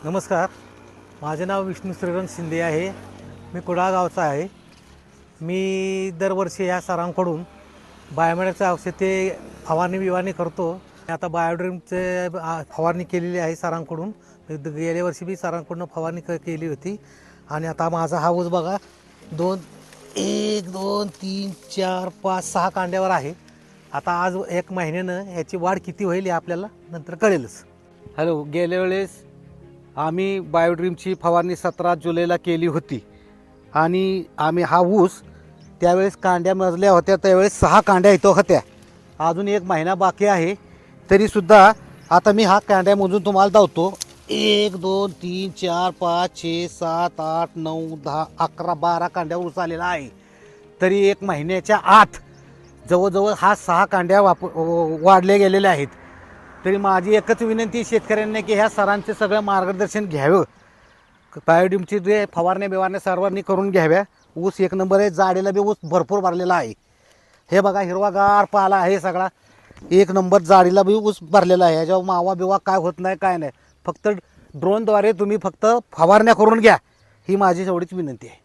नमस्कार, माझे नाव विष्णू श्रीरंग शिंदे आहे. मी कुडाळ गावचा आहे. मी दरवर्षी ह्या सरांकडून बायोमेडिकचं औषध ते फवारणी करतो. आता बायोड्रीमचे फवारणी केलेली आहे सरांकडून. गेल्या वर्षी मी सरांकडून फवारणी केली होती. आणि आता माझा हा ऊस बघा 1 2 3 4 5 6 कांड्यावर आहे. आता आज 1 महिन्यानं ह्याची वाढ किती होईल हे आपल्याला नंतर कळेलच. हॅलो, गेल्या वेळेस आम्ही बायोड्रीमची फवारणी 17 जुलैला केली होती आणि आम्ही हा ऊस त्यावेळेस कांड्या मजल्या होत्या. त्यावेळेस 6 कांड्या इथं होत्या. अजून 1 महिना बाकी आहे. तरीसुद्धा आता मी हा कांड्या मोजून तुम्हाला दावतो. 1 2 3 4 5 6 7 8 9 10 11 12 कांड्या ऊस आलेला आहे. तरी 1 महिन्याच्या आत जवळजवळ हा 6 कांड्या वाढले गेलेल्या आहेत. तरी माझी एकच विनंती शेतकऱ्यांना की ह्या सरांचे सगळं मार्गदर्शन घ्यावं. बायोड्रीमची जे फवारण्या सर्वांनी करून घ्याव्या. ऊस 1 नंबर आहे. जाडीला बी ऊस भरपूर भरलेला आहे. हे बघा, हिरवागार पाला आहे सगळा. 1 नंबर जाडीला बी ऊस भरलेला आहे. याच्यावर मावा बिवा काय होत नाही, काय नाही. फक्त ड्रोनद्वारे तुम्ही फक्त फवारण्या करून घ्या, ही माझी एवढीच विनंती आहे.